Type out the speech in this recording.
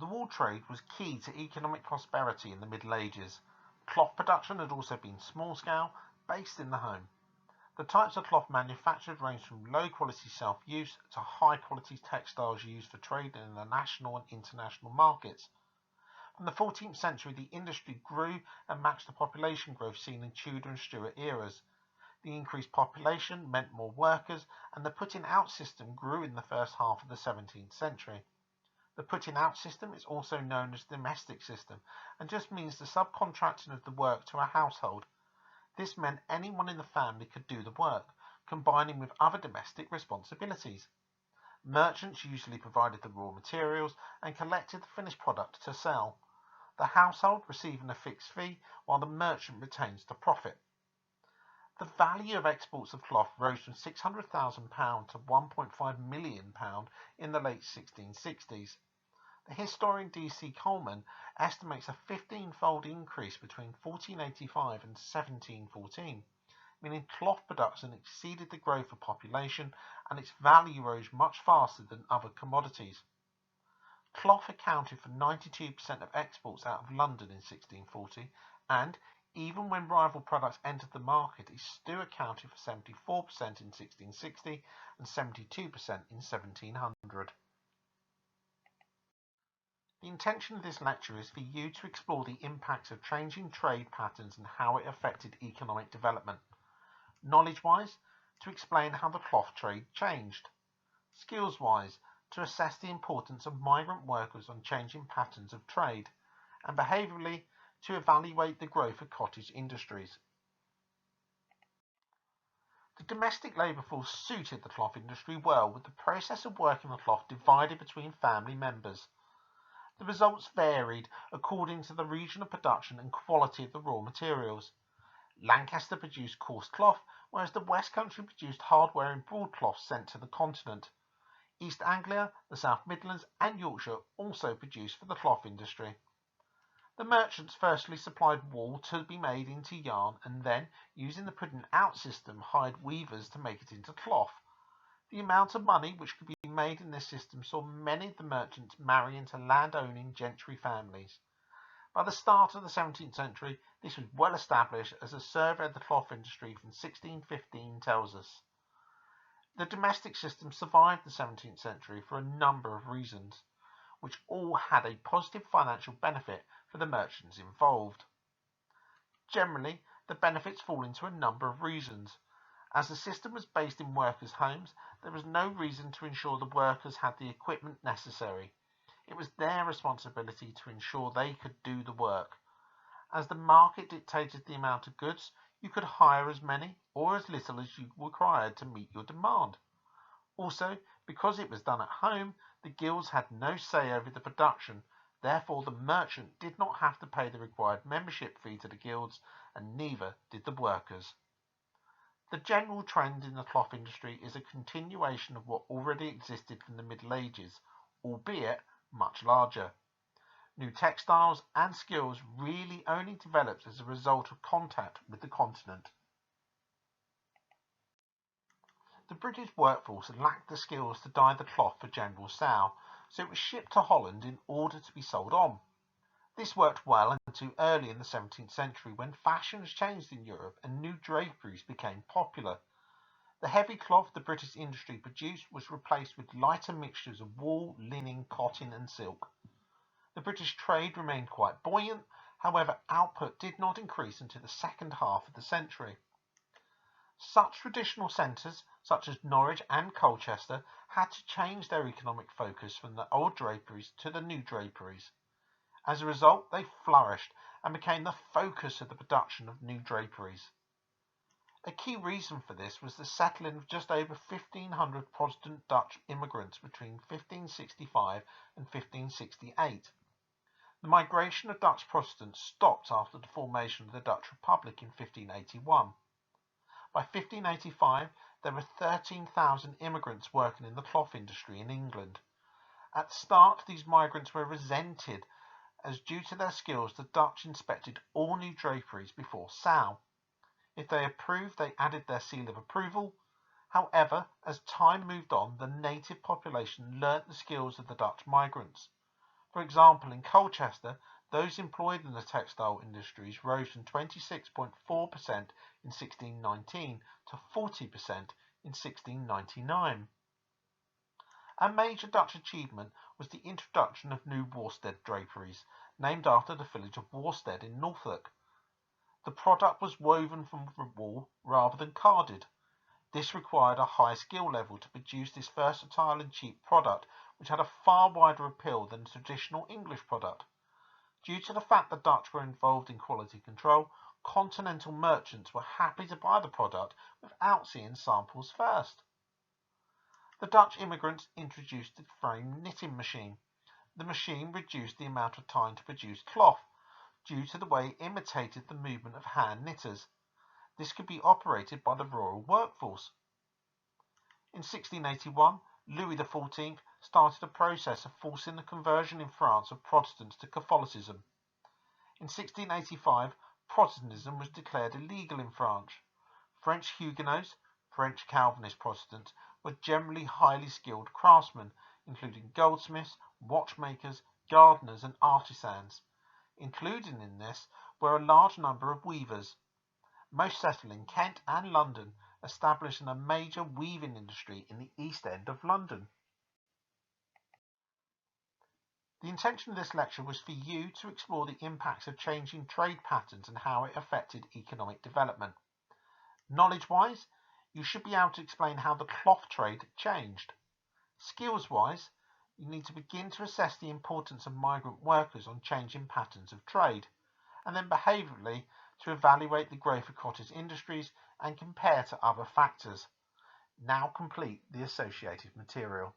The wool trade was key to economic prosperity in the Middle Ages. Cloth production had also been small-scale, based in the home. The types of cloth manufactured ranged from low-quality self-use to high-quality textiles used for trade in the national and international markets. From the 14th century, the industry grew and matched the population growth seen in Tudor and Stuart eras. The increased population meant more workers, and the putting-out system grew in the first half of the 17th century. The putting-out system is also known as the domestic system, and just means the subcontracting of the work to a household. This meant anyone in the family could do the work, combining with other domestic responsibilities. Merchants usually provided the raw materials and collected the finished product to sell, the household receiving a fixed fee while the merchant retains the profit. The value of exports of cloth rose from £600,000 to £1.5 million in the late 1660s. The historian D.C. Coleman estimates a 15-fold increase between 1485 and 1714, meaning cloth production exceeded the growth of population and its value rose much faster than other commodities. Cloth accounted for 92% of exports out of London in 1640, and even when rival products entered the market, it still accounted for 74% in 1660 and 72% in 1700. The intention of this lecture is for you to explore the impacts of changing trade patterns and how it affected economic development. Knowledge-wise, to explain how the cloth trade changed. Skills-wise, to assess the importance of migrant workers on changing patterns of trade. And behaviourally, to evaluate the growth of cottage industries. The domestic labour force suited the cloth industry well, with the process of working the cloth divided between family members. The results varied according to the region of production and quality of the raw materials. Lancaster produced coarse cloth, whereas the West Country produced hard-wearing broadcloth sent to the continent. East Anglia, the South Midlands and Yorkshire also produced for the cloth industry. The merchants firstly supplied wool to be made into yarn and then, using the putting-out system, hired weavers to make it into cloth. The amount of money which could be made in this system saw many of the merchants marry into land-owning gentry families. By the start of the 17th century, this was well established, as a survey of the cloth industry from 1615 tells us. The domestic system survived the 17th century for a number of reasons, which all had a positive financial benefit for the merchants involved. Generally, the benefits fall into a number of reasons. As the system was based in workers' homes, there was no reason to ensure the workers had the equipment necessary. It was their responsibility to ensure they could do the work. As the market dictated the amount of goods, you could hire as many or as little as you required to meet your demand. Also, because it was done at home, the guilds had no say over the production. Therefore, the merchant did not have to pay the required membership fee to the guilds, and neither did the workers. The general trend in the cloth industry is a continuation of what already existed from the Middle Ages, albeit much larger. New textiles and skills really only developed as a result of contact with the continent. The British workforce lacked the skills to dye the cloth for general sale, so it was shipped to Holland in order to be sold on. This worked well until early in the 17th century, when fashions changed in Europe and new draperies became popular. The heavy cloth the British industry produced was replaced with lighter mixtures of wool, linen, cotton and silk. The British trade remained quite buoyant, however output did not increase until the second half of the century. Such traditional centres, such as Norwich and Colchester, had to change their economic focus from the old draperies to the new draperies. As a result, they flourished and became the focus of the production of new draperies. A key reason for this was the settling of just over 1,500 Protestant Dutch immigrants between 1565 and 1568. The migration of Dutch Protestants stopped after the formation of the Dutch Republic in 1581. By 1585, there were 13,000 immigrants working in the cloth industry in England. At the start, these migrants were resented, as due to their skills the Dutch inspected all new draperies before sale. If they approved, they added their seal of approval. However, as time moved on, the native population learnt the skills of the Dutch migrants. For example, in Colchester, those employed in the textile industries rose from 26.4% in 1619 to 40% in 1699. A major Dutch achievement was the introduction of new worsted draperies, named after the village of Worstead in Norfolk. The product was woven from wool rather than carded. This required a high skill level to produce this versatile and cheap product, which had a far wider appeal than the traditional English product. Due to the fact the Dutch were involved in quality control, continental merchants were happy to buy the product without seeing samples first. The Dutch immigrants introduced the frame knitting machine. The machine reduced the amount of time to produce cloth, due to the way it imitated the movement of hand knitters. This could be operated by the rural workforce. In 1681, Louis XIV started a process of forcing the conversion in France of Protestants to Catholicism. In 1685, Protestantism was declared illegal in France. French Huguenots, French Calvinist Protestants, were generally highly skilled craftsmen, including goldsmiths, watchmakers, gardeners, and artisans. Included in this were a large number of weavers. Most settled in Kent and London, establishing a major weaving industry in the East End of London. The intention of this lecture was for you to explore the impacts of changing trade patterns and how it affected economic development. Knowledge-wise, you should be able to explain how the cloth trade changed. Skills-wise, you need to begin to assess the importance of migrant workers on changing patterns of trade, and then behaviourally to evaluate the growth of cottage industries and compare to other factors. Now complete the associated material.